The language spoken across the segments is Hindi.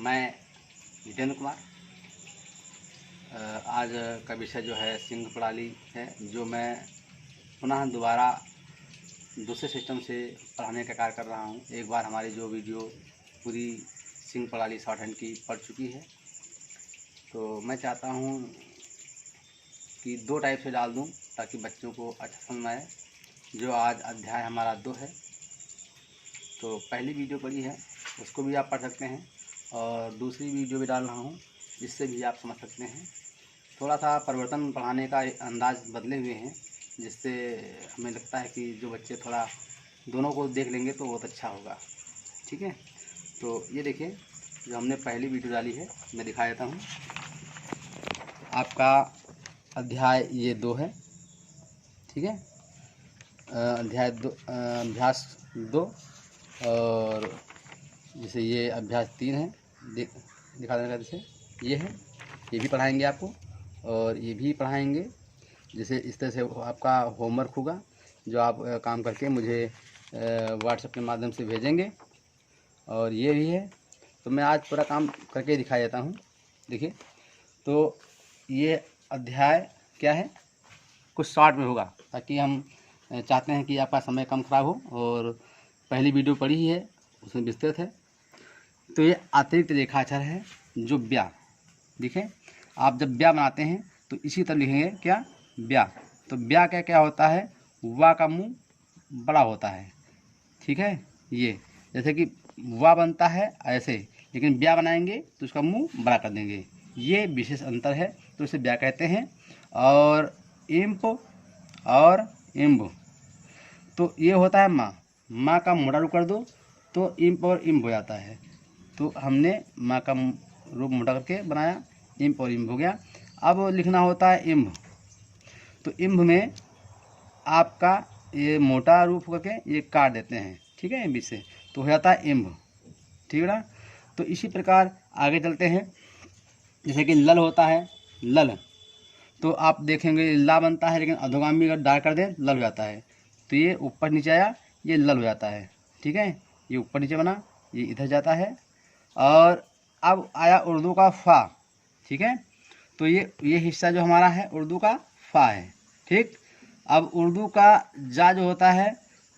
मैं जितेंद्र कुमार। आज का विषय जो है सिंह प्रणाली है, जो मैं पुनः दोबारा दूसरे सिस्टम से पढ़ाने का कार्य कर रहा हूँ। एक बार हमारी जो वीडियो पूरी सिंह प्रणाली शॉर्ट हैंड की पढ़ चुकी है, तो मैं चाहता हूँ कि दो टाइप से डाल दूँ ताकि बच्चों को अच्छा समझ में आए। जो आज अध्याय हमारा 2 है, तो पहली वीडियो पढ़ी है उसको भी आप पढ़ सकते हैं, और दूसरी वीडियो भी डाल रहा हूँ जिससे भी आप समझ सकते हैं। थोड़ा सा परिवर्तन पढ़ाने का अंदाज बदले हुए हैं, जिससे हमें लगता है कि जो बच्चे थोड़ा दोनों को देख लेंगे तो बहुत अच्छा होगा। ठीक है, तो ये देखिए जो हमने पहली वीडियो डाली है, मैं दिखा देता हूँ। आपका अध्याय ये 2 है, ठीक है। अध्याय 2 अभ्यास 2, और जैसे ये अभ्यास 3 है, दिखा देने का जैसे ये है, ये भी पढ़ाएंगे आपको और ये भी पढ़ाएंगे। जैसे इस तरह से आपका होमवर्क होगा जो आप काम करके मुझे व्हाट्सएप के माध्यम से भेजेंगे, और ये भी है। तो मैं आज पूरा काम करके दिखा देता हूँ। देखिए, तो ये अध्याय क्या है, कुछ शॉर्ट में होगा ताकि हम चाहते हैं कि आपका समय कम खराब हो, और पहली वीडियो पढ़ी ही है उसमें विस्तृत है। तो ये अतिरिक्त रेखाक्षर है जो ब्या, देखें आप जब ब्या बनाते हैं तो इसी तरह लिखेंगे क्या, ब्या। तो ब्या क्या क्या होता है, वा का मुंह बड़ा होता है, ठीक है। ये जैसे कि वा बनता है ऐसे, लेकिन ब्या बनाएंगे तो उसका मुंह बड़ा कर देंगे, ये विशेष अंतर है, तो इसे ब्या कहते हैं। और इम्प और इम्ब, तो ये होता है माँ का मोटा रूप कर दो तो इम्प और इम्ब हो जाता है। तो हमने माँ का रूप मोटा करके बनाया, इम्प और इम्ब हो गया। अब लिखना होता है इम्ब, तो इम्ब में आपका ये मोटा रूप करके ये काट देते हैं, ठीक है, बीच से, तो हो जाता है इम्ब, ठीक है ना। तो इसी प्रकार आगे चलते हैं। जैसे कि लल होता है, लल, तो आप देखेंगे ला बनता है, लेकिन अधोगामी अगर डाल कर दें लल हो जाता है। तो ये ऊपर नीचे आया, ये लल हो जाता है, ठीक है। ये ऊपर नीचे बना, ये इधर जाता है। और अब आया उर्दू का फा, ठीक है। तो ये हिस्सा जो हमारा है उर्दू का फा है, ठीक। अब उर्दू का जा जो होता है,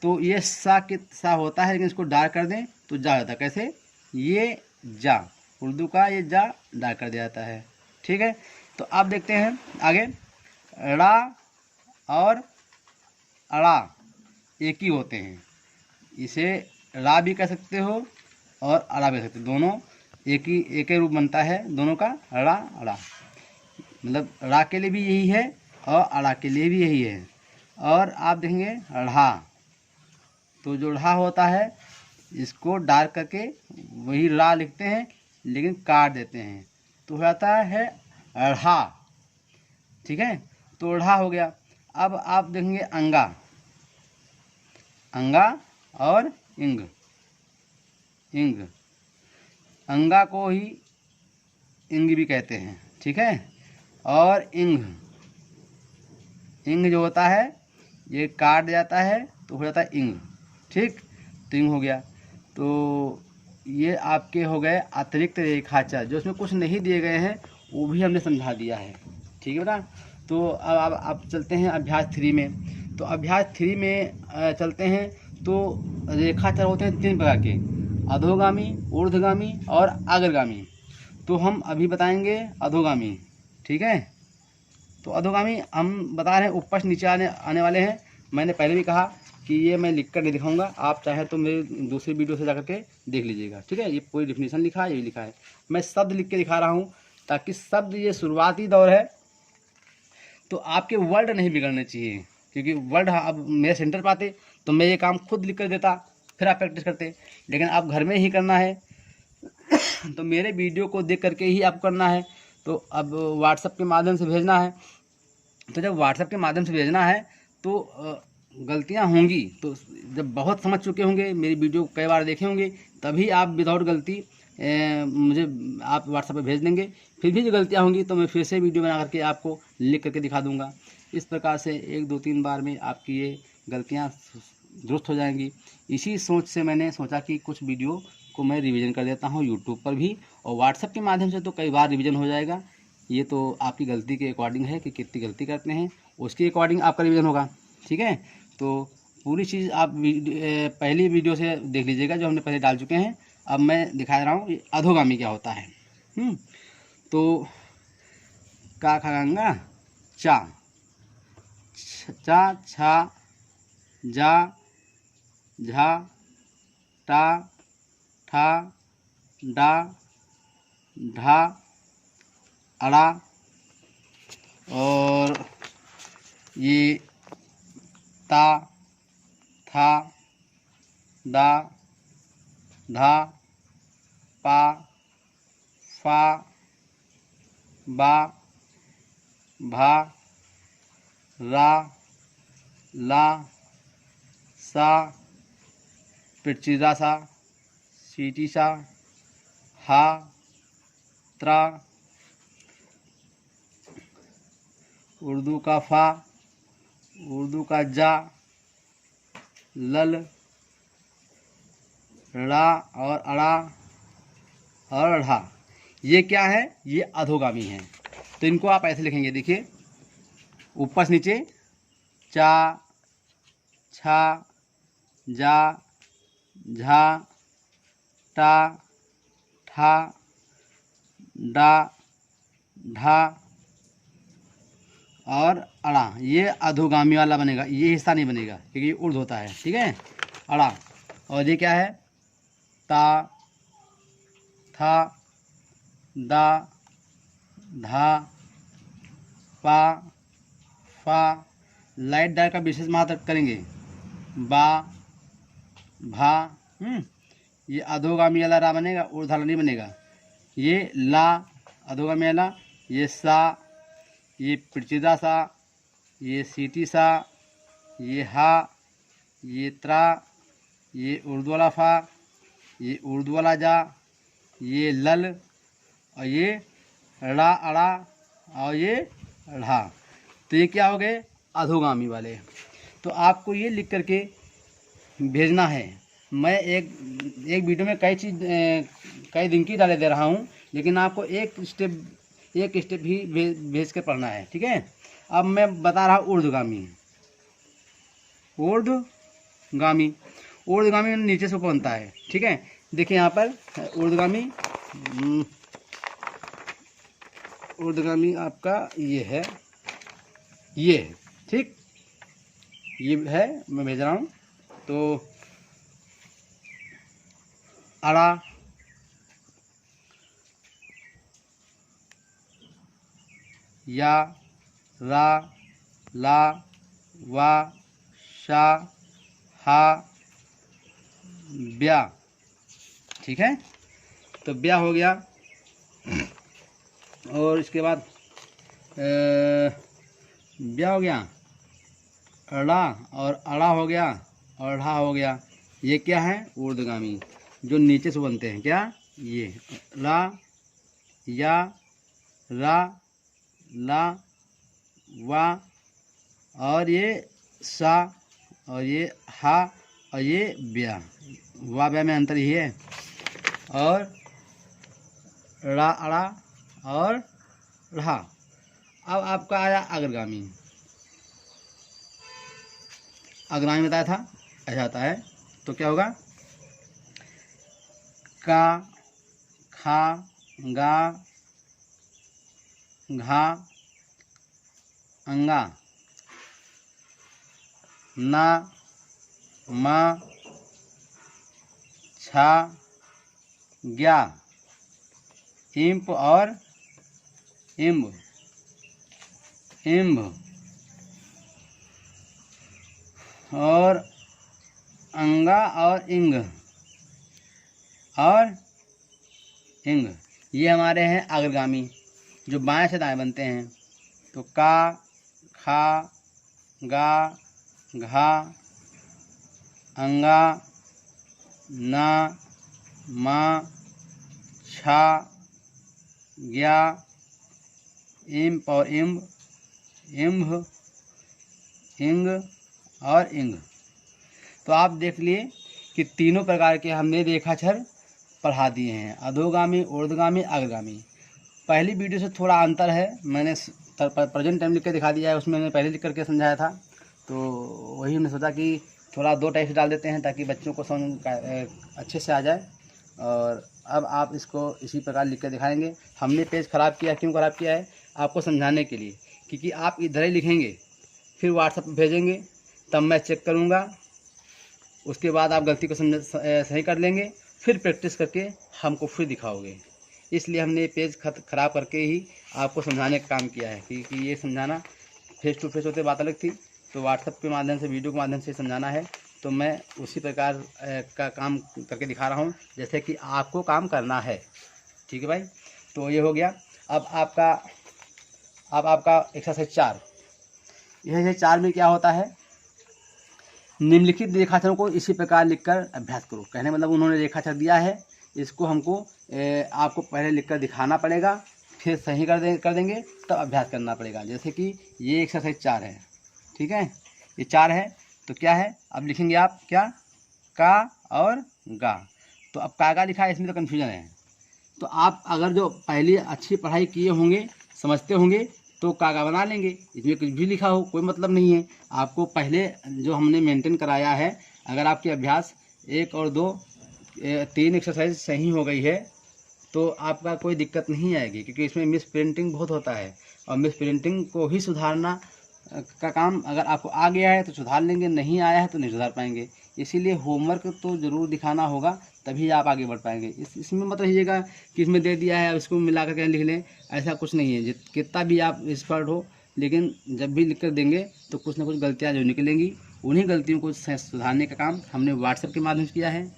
तो ये सा के सा होता है, लेकिन इसको डाल कर दें तो जा होता है। कैसे, ये जा, उर्दू का ये जा डाल कर दिया जाता है, ठीक है। तो आप देखते हैं आगे, ड़ा और अड़ा एक ही होते हैं, इसे रा भी कह सकते हो और अड़ा भी कह सकते हो, दोनों एक ही रूप बनता है दोनों का, रा अड़ा। मतलब रा के लिए भी यही है और अड़ा के लिए भी यही है। और आप देखेंगे ढ़ा, तो जो ढ़ा होता है इसको डाल करके वही रा लिखते हैं, लेकिन काट देते हैं तो हो जाता है ढ़ा, ठीक है। तो ढ़ा हो गया। अब आप देखेंगे अंगा, अंगा और इंग, इंग, अंगा को ही इंग भी कहते हैं, ठीक है। और इंग, इंग जो होता है ये काट जाता है तो हो जाता है इंग, ठीक। तो इंग हो गया। तो ये आपके हो गए अतिरिक्त रेखाक्षर, जो उसमें कुछ नहीं दिए गए हैं वो भी हमने समझा दिया है, ठीक है ना। तो अब आप चलते हैं अभ्यास 3 में। तो अभ्यास 3 में चलते हैं। तो रेखाक्षर होते हैं 3 प्रकार के, अधोगामी, ऊर्ध्वगामी और अग्रगामी। तो हम अभी बताएंगे अधोगामी, ठीक है। तो अधोगामी हम बता रहे हैं ऊपर से नीचे आने वाले हैं। मैंने पहले भी कहा कि ये मैं लिख कर नहीं दिखाऊंगा, आप चाहे तो मेरी दूसरी वीडियो से जाकर के देख लीजिएगा, ठीक है। ये पूरी डिफिनीशन लिखा है, ये भी लिखा है, मैं शब्द लिख के दिखा रहा हूँ ताकि शब्द, ये शुरुआती दौर है तो आपके वर्ड नहीं बिगड़ने चाहिए, क्योंकि वर्ड अब मेरे सेंटर पर आते तो मैं ये काम खुद लिख कर देता, फिर आप प्रैक्टिस करते, लेकिन आप घर में ही करना है तो मेरे वीडियो को देख करके ही आपको करना है। तो अब व्हाट्सएप के माध्यम से भेजना है, तो जब व्हाट्सएप के माध्यम से भेजना है तो गलतियां होंगी, तो जब बहुत समझ चुके होंगे, मेरी वीडियो कई बार देखे होंगे, तभी आप विदाउट गलती मुझे आप व्हाट्सएप पे भेज देंगे। फिर भी जो गलतियां होंगी तो मैं फिर से वीडियो बना करके आपको लिख करके दिखा दूंगा। इस प्रकार से 1 2 3 बार में आपकी ये गलतियां दुरुस्त हो जाएंगी। इसी सोच से मैंने सोचा कि कुछ वीडियो को मैं रिवीजन कर देता हूँ यूट्यूब पर भी और व्हाट्सएप के माध्यम से तो कई बार रिवीजन हो जाएगा। ये तो आपकी गलती के अकॉर्डिंग है कि कितनी गलती करते हैं, उसके अकॉर्डिंग आपका रिवीजन होगा। ठीक है, तो पूरी चीज़ आप पहली वीडियो से देख लीजिएगा जो हमने पहले डाल चुके हैं। अब मैं दिखा रहा हूँ अधोगामी क्या होता है। तो का खा गंगा चा, चा छा जा झा टा ठा डा ढा अड़ा, और ये ता था दा धा पा फा बा भा रा ला सा पिरचिदा सा सीटी सा हा त्रा, उर्दू का फा, उर्दू का जा, लल ड़ा और अड़ा और ढ़ा। ये क्या है? ये अधोगामी है। तो इनको आप ऐसे लिखेंगे, देखिए ऊपर से नीचे चा छा जा झा टा ठा डा ढा और अड़ा। ये अधोगामी वाला बनेगा, ये हिस्सा नहीं बनेगा क्योंकि ये उर्द होता है। ठीक है, अड़ा। और ये क्या है? ता था दा धा पा फा। लाइट डार्क का विशेष महत्व करेंगे। बा भा। ये अधोगामी वाला रा बनेगा, उर्द वाला नहीं बनेगा। ये ला अधोगामी वाला, ये सा, ये पिरचिदा सा, ये सीटी सा, ये हा, ये त्रा, ये उर्दू वाला फा, ये उर्दू वाला जा, ये लल और ये ड़ा अड़ा और ये ढ़ा। तो ये क्या हो गए? अधोगामी वाले। तो आपको ये लिख करके भेजना है। मैं एक वीडियो में कई दिन की डाले दे रहा हूँ, लेकिन आपको एक स्टेप ही भेज कर पढ़ना है। ठीक है, अब मैं बता रहा हूँ ऊर्ध्वगामी। ऊर्ध्वगामी नीचे से ऊपर बनता है। ठीक है, देखिए यहाँ पर ऊर्ध्वगामी आपका ये है, ये ठीक, ये है, मैं भेज रहा हूँ। तो अड़ा, या, रा, ला, वा, शा, हा, ब्या। ठीक है, तो ब्या हो गया। और इसके बाद ब्या हो गया, अड़ा और अड़ा हो गया और ढ़ा हो गया। ये क्या है? ऊर्ध्वगामी, जो नीचे से बनते हैं। क्या? ये ला, या, रा, ला, वा और ये सा और ये हा और ये ब्या। वा ब्या में अंतर ही है। और रा अड़ा और ढ़ा। अब आपका आया अग्रगामी। अग्रगामी बताया था ऐसा आता है। तो क्या होगा? का खा गा घा अंगा ना मा छा ग्या इम्प और इम्ब और अंगा और इंग और इंग। ये हमारे हैं अग्रगामी जो बाएं से दाएं बनते हैं। तो का खा गा घा अंगा ना मा छा ग्या इम्प और इम्ब इंग और इंग। तो आप देख लिए कि तीनों प्रकार के हमने रेखाक्षर पढ़ा दिए हैं, अधोगामी, ऊर्ध्वगामी, अग्रगामी। पहली वीडियो से थोड़ा अंतर है, मैंने प्रेजेंट टाइम लिख के दिखा दिया है, उसमें मैंने पहले लिख करके समझाया था, तो वही हमने सोचा कि थोड़ा 2 टाइप से डाल देते हैं ताकि बच्चों को समझ अच्छे से आ जाए। और अब आप इसको इसी प्रकार लिख कर दिखाएंगे। हमने पेज ख़राब किया, क्यों ख़राब किया है? आपको समझाने के लिए, क्योंकि आप इधर ही लिखेंगे फिर व्हाट्सएप पर भेजेंगे, तब मैं चेक करूँगा, उसके बाद आप गलती को सही कर लेंगे, फिर प्रैक्टिस करके हमको फिर दिखाओगे। इसलिए हमने पेज ख़राब करके ही आपको समझाने का काम किया है, क्योंकि ये समझाना फेस टू फेस होते बात अलग थी, तो व्हाट्सएप के माध्यम से, वीडियो के माध्यम से समझाना है, तो मैं उसी प्रकार का काम करके दिखा रहा हूँ जैसे कि आपको काम करना है। ठीक है भाई, तो ये हो गया। अब आपका एक्सरसाइज 4, यह 4 में क्या होता है? निम्नलिखित रेखाचरों को इसी प्रकार लिखकर अभ्यास करो। कहने मतलब उन्होंने रेखाचर दिया है, इसको हमको आपको पहले लिखकर दिखाना पड़ेगा, फिर सही कर देंगे, तब अभ्यास करना पड़ेगा। जैसे कि ये एक्सरसाइज 4 है, ठीक है, ये 4 है, तो क्या है? अब लिखेंगे आप क्या? का और गा। तो अब कागा लिखा है, इसमें तो कन्फ्यूजन है। तो आप अगर जो पहले अच्छी पढ़ाई किए होंगे, समझते होंगे, तो कागा बना लेंगे, इसमें कुछ भी लिखा हो कोई मतलब नहीं है। आपको पहले जो हमने मेंटेन कराया है, अगर आपके अभ्यास 1 और 2 3 एक्सरसाइज सही हो गई है तो आपका कोई दिक्कत नहीं आएगी, क्योंकि इसमें मिस प्रिंटिंग बहुत होता है, और मिस प्रिंटिंग को ही सुधारना का काम अगर आपको आ गया है तो सुधार लेंगे, नहीं आया है तो नहीं सुधार पाएंगे। इसीलिए होमवर्क तो ज़रूर दिखाना होगा, तभी आप आगे बढ़ पाएंगे। इसमें मत रहिएगा कि इसमें दे दिया है अब इसको मिला करके लिख लें, ऐसा कुछ नहीं है। कितना भी आप एक्सपर्ट हो, लेकिन जब भी लिख कर देंगे तो कुछ ना कुछ गलतियाँ जो निकलेंगी, उन्हीं गलतियों को सुधारने का काम हमने व्हाट्सएप के माध्यम से किया है।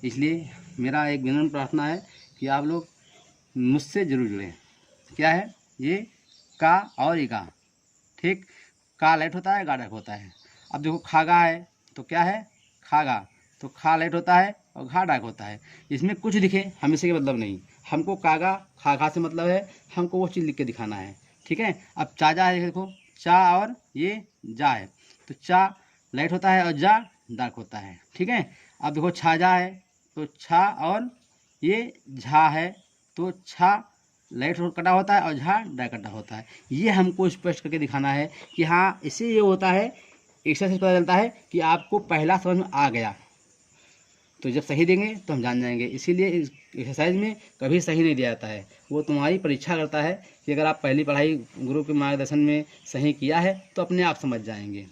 इसलिए मेरा एक विनम्र प्रार्थना है कि आप लोग मुझसे ज़रूर जुड़ें। क्या है ये? का और ये गा, ठीक। का लाइट होता है, गा डार्क होता है। अब देखो खागा है तो क्या है? खागा, तो खा लाइट होता है और घा डार्क होता है। इसमें कुछ लिखे हमेशा के मतलब नहीं, हमको कागा खागा से मतलब है, हमको वो चीज़ लिख के दिखाना है, ठीक है। अब चाजा है, देखो चा और ये जा है, तो चा लाइट होता है और जा डार्क होता है, ठीक है। अब देखो छाजा है, तो छा और ये झा है, तो छा लाइट कटा होता है और झा डार्क कटा होता है। ये हमको स्पष्ट करके दिखाना है कि हाँ, इससे ये होता है, एक्सरसाइज पता चलता है कि आपको पहला समझ में आ गया, तो जब सही देंगे तो हम जान जाएंगे। इसीलिए इस एक्सरसाइज में कभी सही नहीं दिया जाता है, वो तुम्हारी परीक्षा करता है कि अगर आप पहली पढ़ाई गुरु के मार्गदर्शन में सही किया है तो अपने आप समझ जाएंगे,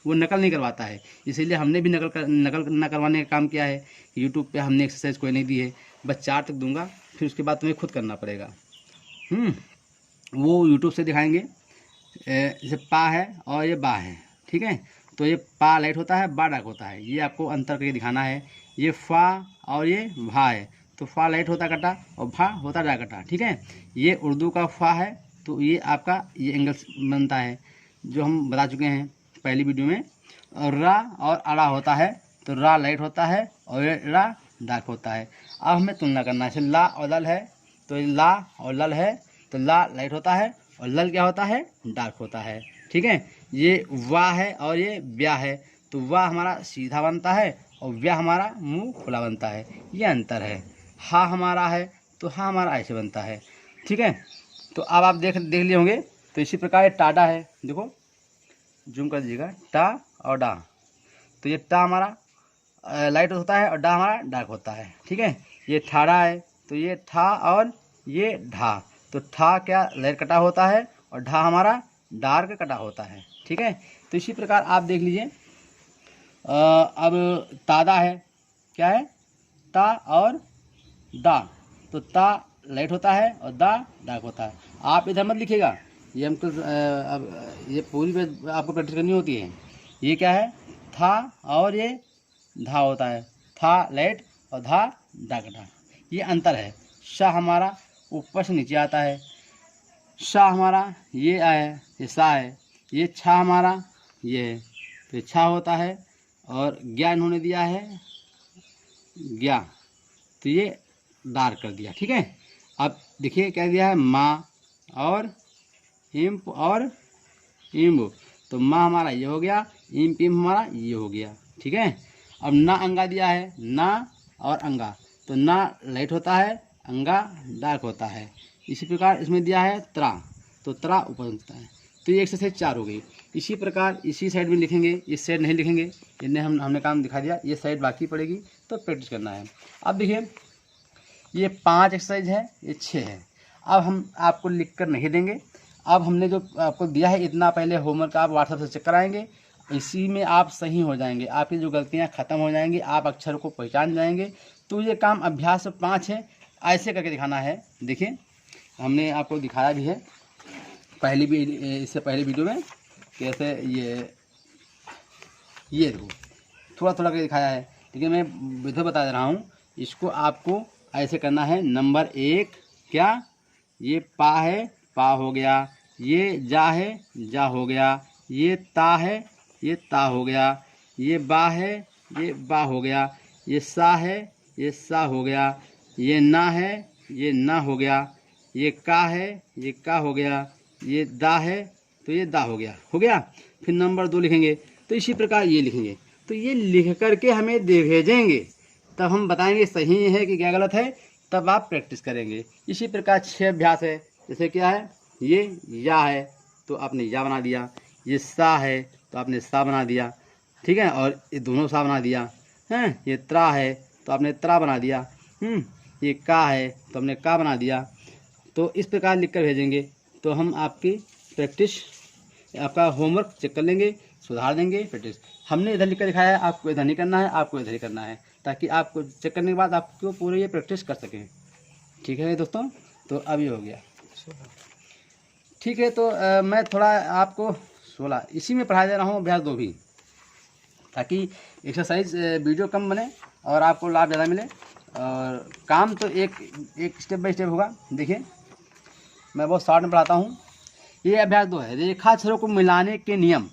वो नकल नहीं करवाता है। इसीलिए हमने भी नकल न करवाने का काम किया है। यूट्यूब पे हमने एक्सरसाइज कोई नहीं दी है, बस 4 तक दूंगा, फिर उसके बाद तुम्हें खुद करना पड़ेगा। वो यूट्यूब से दिखाएंगे। जैसे पा है और ये बा है, ठीक है, तो ये पा लाइट होता है, बा डार्क होता है, ये आपको अंतर करके दिखाना है। ये फा और ये भा है, तो फा लाइट होता कटा और भा होता डार्क कटा, ठीक है। ये उर्दू का फा है, तो ये आपका ये एंगल बनता है जो हम बता चुके हैं पहली वीडियो में। और रा और अड़ा होता है, तो रा लाइट होता है और ये रा डार्क होता है। अब हमें तुलना करना है, ला और लल है, तो ला और लल है, तो ला लाइट होता है और लल क्या होता है? डार्क होता है, ठीक है। ये वाह है और ये ब्याह है, तो वाह हमारा सीधा बनता है और ब्याह हमारा मुंह खुला बनता है, ये अंतर है। हा हमारा है तो हा हमारा ऐसे बनता है, ठीक है। तो अब आप देख लिए होंगे। तो इसी प्रकार टाडा है, देखो जूम कर दीजिएगा, टा और डा, तो ये टा हमारा लाइट होता है और डा हमारा डार्क होता है, ठीक है। ये ठाड़ा है, तो ये ठा और ये ढा, तो ठा क्या लाइट कटा होता है और ढा हमारा डार्क कटा होता है, ठीक है। तो इसी प्रकार आप देख लीजिए। अब तादा है, क्या है? ता और दा, तो ता लाइट होता है और दा डार्क होता है। आप इधर मत लिखिएगा, ये हमको अब ये पूरी पे आपको प्रैक्टिस करनी होती है। ये क्या है? था और ये धा होता है, था लाइट और धा डार्क कटा, ये अंतर है। शाह हमारा ऊपर से नीचे आता है, शाह हमारा ये आया, ये सा है, ये छा हमारा ये है, तो छा होता है और ज्ञा इन्होंने दिया है ज्ञा, तो ये डार्क कर दिया, ठीक है। अब देखिए क्या दिया है? माँ और इम्प और इम्ब, तो माँ हमारा ये हो गया, इम्प इम्प हमारा ये हो गया, ठीक है। अब ना अंगा दिया है, ना और अंगा, तो ना लाइट होता है, अंगा डार्क होता है। इसी प्रकार इसमें दिया है त्रा, तो त्रा ऊपर होता है। तो ये एक्सरसाइज 4 हो गई। इसी प्रकार इसी साइड में लिखेंगे, इस साइड नहीं लिखेंगे, इन्हें हमने काम दिखा दिया, ये साइड बाकी पड़ेगी, तो प्रैक्टिस करना है। अब देखिए ये 5 एक्सरसाइज है, ये 6 है। अब हम आपको लिख कर नहीं देंगे, अब हमने जो आपको दिया है इतना पहले होमवर्क आप व्हाट्सएप से चेक कराएंगे, इसी में आप सही हो जाएंगे, आपकी जो गलतियां ख़त्म हो जाएंगी, आप अक्षर को पहचान जाएंगे। तो ये काम अभ्यास 5 है, ऐसे करके दिखाना है। देखिए हमने आपको दिखाया भी है इससे पहले वीडियो में, कैसे ये देखो थोड़ा थोड़ा करके दिखाया है, लेकिन मैं विधि बता दे रहा हूँ। इसको आपको ऐसे करना है। नंबर 1 क्या, ये पा है, पा हो गया, ये जा है, जा हो गया, ये ता है, ये ता हो गया, ये बा है, ये बा हो गया, ये सा है, ये सा हो गया, ये ना है, ये ना हो गया, ये का है, ये का हो गया, ये दा है, तो ये दा हो गया। फिर नंबर 2 लिखेंगे, तो इसी प्रकार ये लिखेंगे। तो ये लिख करके हमें दे भेजेंगे, तब हम बताएंगे सही है कि क्या गलत है, तब आप प्रैक्टिस करेंगे। इसी प्रकार 6 अभ्यास है। जैसे क्या है, ये या है तो आपने या बना दिया, ये सा है तो आपने सा बना दिया, ठीक है, और ये दोनों सा बना दिया हैं। ये त्रा है तो आपने त्रा बना दिया, ये का है तो हमने का बना दिया। तो इस प्रकार लिख कर भेजेंगे, तो हम आपकी प्रैक्टिस, आपका होमवर्क चेक कर लेंगे, सुधार देंगे। प्रैक्टिस हमने इधर लिख कर दिखाया है, आपको इधर नहीं करना है, आपको इधर ही करना है, ताकि आपको चेक करने के बाद आपको पूरे ये प्रैक्टिस कर सकें। ठीक है दोस्तों, तो अभी हो गया। ठीक है, तो मैं थोड़ा आपको 16 इसी में पढ़ा दे रहा हूँ, अभ्यास 2 भी, ताकि एक्सरसाइज वीडियो कम बने और आपको लाभ ज़्यादा मिले। और काम तो एक स्टेप बाय स्टेप होगा। देखिए मैं बहुत शॉर्ट में पढ़ाता हूँ। ये अभ्यास 2 है, रेखाक्षरों को मिलाने के नियम।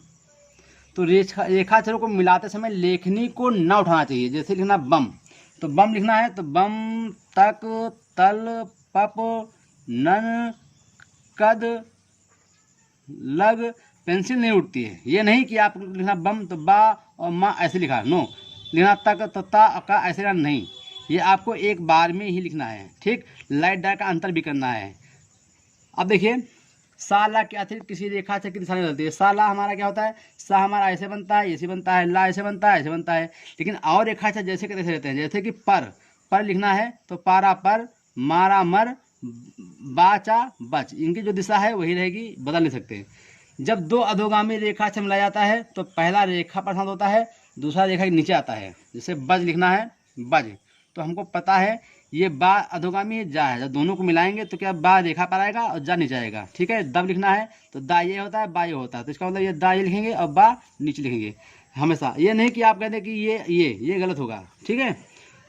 तो रेखाक्षरों को मिलाते समय लेखनी को ना उठाना चाहिए। जैसे लिखना बम, तो बम लिखना है तो बम, तक, तल, पप, नन, कद, लग, पेंसिल नहीं उठती है। ये नहीं कि आप लिखना बम तो बा और माँ ऐसे लिखा, नो। लिखना तक तो ता का ऐसे लिखना नहीं, ये आपको एक बार में ही लिखना है। ठीक, लाइट डार्क का अंतर भी करना है। अब देखिए साला के अतिरिक्त किसी रेखा से की दिशा नहीं बदलती है। साला हमारा क्या होता है, सा हमारा ऐसे बनता है, ऐसे बनता है, ला ऐसे बनता है, ऐसे बनता है। लेकिन और रेखा से जैसे के तैसे रहते हैं। जैसे कि पर लिखना है तो पारा पर, मारा मर, बाचा बच, इनकी जो दिशा है वही रहेगी, बदल नहीं सकते। जब 2 अधोगामी रेखा से मिलाया जाता है तो पहला रेखा पर शांत होता है, दूसरा रेखा के नीचे आता है। जैसे बज लिखना है, बज, तो हमको पता है ये बा अधोगामी है, जा है। जब दोनों को मिलाएंगे तो क्या बा रेखा पर आएगा और जा नीचे आएगा। ठीक है, दब लिखना है तो दा ये होता है, बा ये होता है। तो इसका मतलब ये दा ये लिखेंगे और बा नीचे लिखेंगे हमेशा। ये नहीं कि आप कहते हैं कि ये गलत होगा। ठीक है,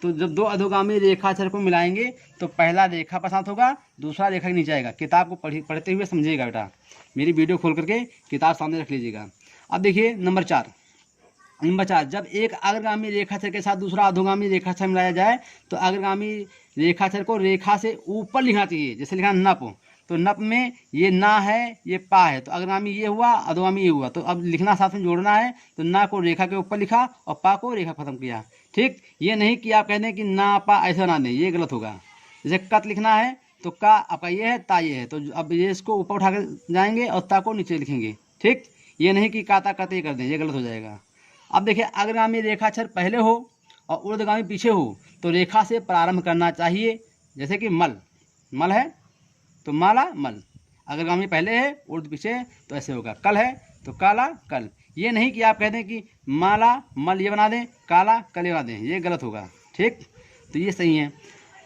तो जब 2 अधोगामी रेखाक्षर को मिलाएंगे तो पहला रेखा पर साथ होगा, दूसरा रेखा के नीचे आएगा। किताब को पढ़ते हुए समझिएगा बेटा, मेरी वीडियो खोल करके किताब सामने रख लीजिएगा। अब देखिए नंबर 4, जब एक अग्रगामी रेखाक्षर के साथ दूसरा अधोगामी रेखाक्षर मिलाया जाए तो अग्रगामी रेखाक्षर को रेखा से ऊपर लिखना चाहिए। जैसे लिखा नप, तो नप में ये ना है, ये पा है, तो अग्रगामी ये हुआ, अधोगामी ये हुआ। तो अब लिखना साथ में जोड़ना है, तो ना को रेखा के ऊपर लिखा और पा को रेखा खत्म किया। ठीक, ये नहीं कि आप कहते हैं कि ना पा ऐसे बना दें, ये गलत होगा। जैसे कत लिखना है तो का आपका ये है, ता ये है, तो अब ये इसको ऊपर उठा कर जाएंगे और ता को नीचे लिखेंगे। ठीक, ये नहीं कि काता कत ये कर दें, ये गलत हो जाएगा। अब देखिए अग्रगामी रेखाक्षर पहले हो और ऊर्ध्वगामी पीछे हो तो रेखा से प्रारंभ करना चाहिए। जैसे कि मल है तो माला मल, अग्रगामी पहले है ऊर्ध्व पीछे तो ऐसे होगा। कल है तो काला कल, ये नहीं कि आप कहते हैं कि माला मल ये बना दें, काला कल ये बना दें, ये गलत होगा। ठीक, तो ये सही है।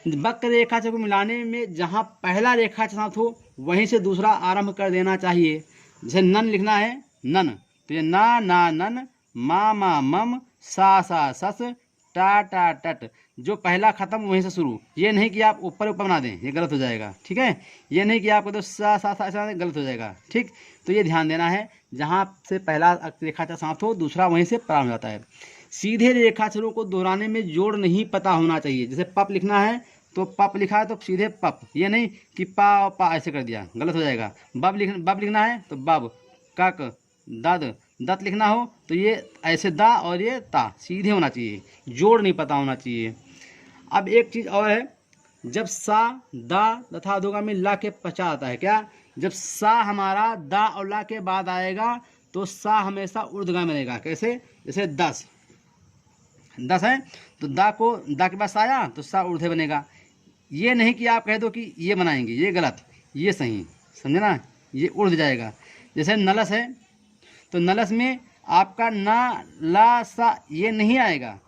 वक्र रेखाक्षर को मिलाने में जहाँ पहला रेखाक्षर साथ हो वहीं से दूसरा आरंभ कर देना चाहिए। जैसे नन लिखना है, नन, तो ये ना नन, मा मम, सा सस, टा टट, जो पहला खत्म वहीं से शुरू। ये नहीं कि आप ऊपर बना दें, ये गलत हो जाएगा। ठीक है, ये नहीं कि आपको तो सा ऐसा गलत हो जाएगा। ठीक, तो ये ध्यान देना है, जहाँ से पहला रेखाक्षर साथ हो दूसरा वहीं से प्रारंभ होता है। सीधे रेखाक्षरों को दोहराने में जोड़ नहीं पता होना चाहिए। जैसे पप लिखना है तो पप लिखा है तो सीधे पप, ये नहीं कि पा ऐसे कर दिया, गलत हो जाएगा। बब लिखना है तो बब, कक, दत लिखना हो तो ये ऐसे दा और ये ता सीधे होना चाहिए, जोड़ नहीं पता होना चाहिए। अब एक चीज़ और है, जब सा, दा तथा अधोगामी ला के पश्चात आता है, क्या, जब सा हमारा दा और ला के बाद आएगा तो सा हमेशा ऊर्ध्वगामी बनेगा। कैसे, जैसे 10 है तो दा के पास आया तो सा ऊर्ध्व बनेगा। ये नहीं कि आप कह दो कि ये बनाएंगे, ये गलत, ये सही, समझे ना, ये ऊर्ध्व जाएगा। जैसे नलस है तो नलस में आपका ना ला सा ये नहीं आएगा,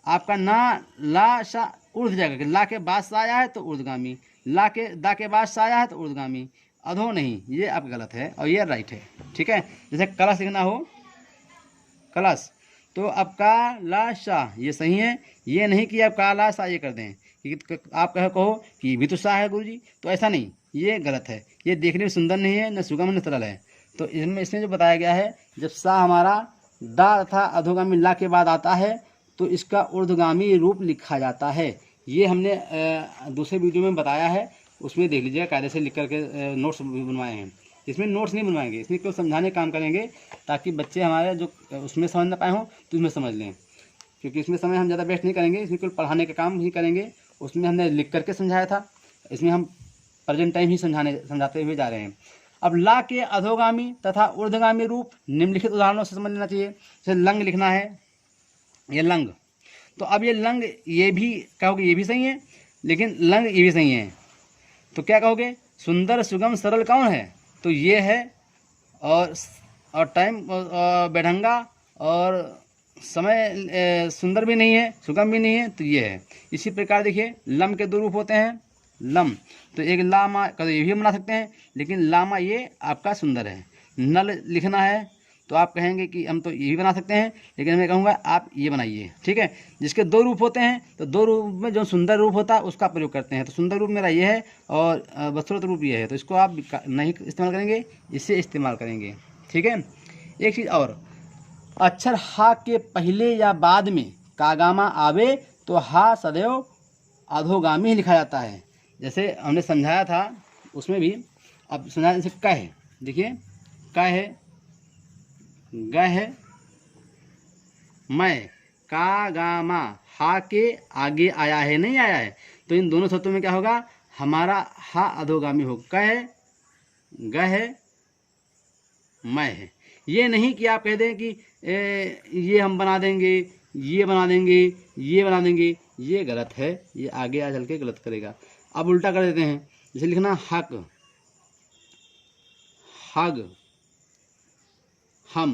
आपका ना ला सा ऊर्ध्व जाएगा। ला के बाद सा आया है तो ऊर्ध्वगामी, ला के दा के बाद सा आया है तो ऊर्ध्वगामी, अधो नहीं, ये आप गलत है और ये राइट है। ठीक है, जैसे कलश लिखना हो, कलश, तो अब का ला सा ये सही है, ये नहीं कि आप का ला सा ये कर दें, कि आप कहो कि भी तो सा है गुरुजी, तो ऐसा नहीं, ये गलत है, ये देखने में सुंदर नहीं है, न सुगम न सरल है। तो इसमें जो बताया गया है, जब सा हमारा दा तथा अधोगामी ला के बाद आता है तो इसका ऊर्ध्वगामी रूप लिखा जाता है। ये हमने दूसरे वीडियो में बताया है, उसमें देख लीजिएगा, कायदे से लिख करके नोट्स भी बनवाए हैं। इसमें नोट्स नहीं बनवाएंगे, इसमें केवल समझाने काम करेंगे ताकि बच्चे हमारे जो उसमें समझ ना पाए हों तो उसमें समझ लें, क्योंकि इसमें समय हम ज़्यादा वेस्ट नहीं करेंगे, इसमें केवल पढ़ाने का काम ही करेंगे। उसमें हमने लिख करके समझाया था, इसमें हम प्रेजेंट टाइम ही समझाते हुए जा रहे हैं। अब ला के अधोगामी तथा ऊर्ध्वगामी रूप निम्नलिखित उदाहरणों से समझ लेना चाहिए। जैसे लंग लिखना है, ये लंग, तो अब ये लंग, ये भी कहोगे ये भी सही है, लेकिन लंग ये भी सही है, तो क्या कहोगे, सुंदर सुगम सरल कौन है, तो ये है, और टाइम बेढंगा और समय सुंदर भी नहीं है, सुगम भी नहीं है, तो ये है। इसी प्रकार देखिए लम के दो रूप होते हैं, लम, तो एक लामा का तो ये भी बना सकते हैं, लेकिन लामा ये आपका सुंदर है। नल लिखना है तो आप कहेंगे कि हम तो ये भी बना सकते हैं, लेकिन मैं कहूँगा आप ये बनाइए। ठीक है, जिसके दो रूप होते हैं तो दो रूप में जो सुंदर रूप होता है उसका प्रयोग करते हैं। तो सुंदर रूप मेरा ये है और बदसूरत रूप ये है, तो इसको आप नहीं इस्तेमाल करेंगे, इसे इस्तेमाल करेंगे। ठीक है, एक चीज़ और, अक्षर हा के पहले या बाद में कागामा आवे तो हा सदैव अधोगामी ही लिखा जाता है। जैसे हमने समझाया था उसमें भी, अब समझाया, जैसे क है, देखिए क है, ग है, मैं, का गा मा, हा के आगे आया है नहीं आया है, तो इन दोनों शब्दों में क्या होगा, हमारा हा अधोगामी हो, क है, ग है, मैं है। ये नहीं कि आप कह दें कि ये हम बना देंगे, ये बना देंगे, ये बना देंगे, ये गलत है, ये आगे आ चल के गलत करेगा। अब उल्टा कर देते हैं, जैसे लिखना हक, हग, हम,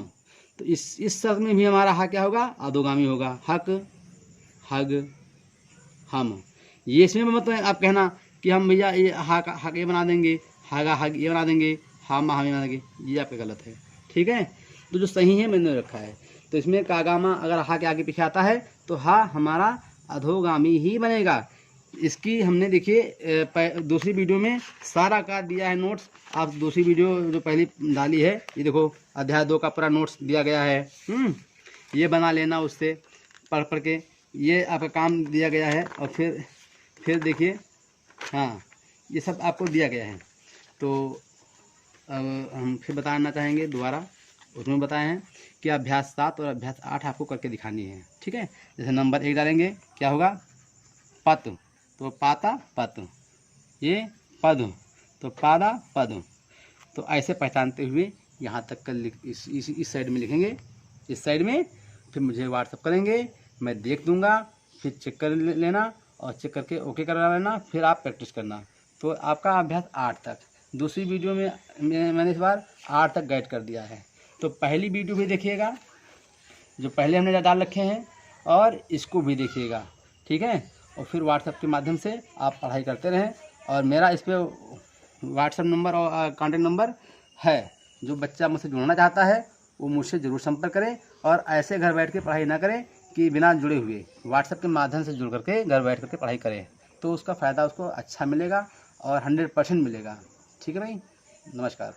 तो इस शब्द में भी हमारा हा क्या होगा, अधोगामी होगा, हक, हग, हम। ये इसमें मतलब आप कहना कि हम भैया ये हक ये बना देंगे, हागा हग ये बना देंगे, हम ये बना देंगे, ये आपका गलत है। ठीक है, तो जो सही है मैंने रखा है, तो इसमें कागामा अगर हा के आगे पीछे आता है तो हा हमारा अधोगामी ही बनेगा। इसकी हमने देखिए दूसरी वीडियो में सारा का दिया है नोट्स, आप दूसरी वीडियो जो पहली डाली है, ये देखो अध्याय 2 का पूरा नोट्स दिया गया है। ये बना लेना उससे पढ़ के, ये आपका काम दिया गया है। और फिर देखिए, हाँ ये सब आपको दिया गया है। तो अब हम फिर बताना चाहेंगे दोबारा, उसमें बताए हैं कि अभ्यास 7 और अभ्यास 8 आपको करके दिखानी है। ठीक है, जैसे नंबर 1 डालेंगे, क्या होगा, पत, तो पाता पत, ये पद, तो पादा पद, तो ऐसे पहचानते हुए यहाँ तक का इस साइड में लिखेंगे, इस साइड में, फिर मुझे व्हाट्सअप करेंगे, मैं देख दूंगा, फिर चेक कर लेना और चेक करके ओके करा लेना, फिर आप प्रैक्टिस करना। तो आपका अभ्यास 8 तक, दूसरी वीडियो में मैंने इस बार 8 तक गाइड कर दिया है। तो पहली वीडियो भी देखिएगा जो पहले हमने डाल रखे हैं, और इसको भी देखिएगा। ठीक है, और फिर व्हाट्सएप के माध्यम से आप पढ़ाई करते रहें। और मेरा इस पर व्हाट्सएप नंबर और कॉन्टैक्ट नंबर है, जो बच्चा मुझसे जुड़ना चाहता है वो मुझसे ज़रूर संपर्क करें। और ऐसे घर बैठ के पढ़ाई ना करें कि बिना जुड़े हुए, व्हाट्सएप के माध्यम से जुड़ करके घर बैठ करके पढ़ाई करें, तो उसका फ़ायदा उसको अच्छा मिलेगा और 100% मिलेगा। ठीक है भाई, नमस्कार।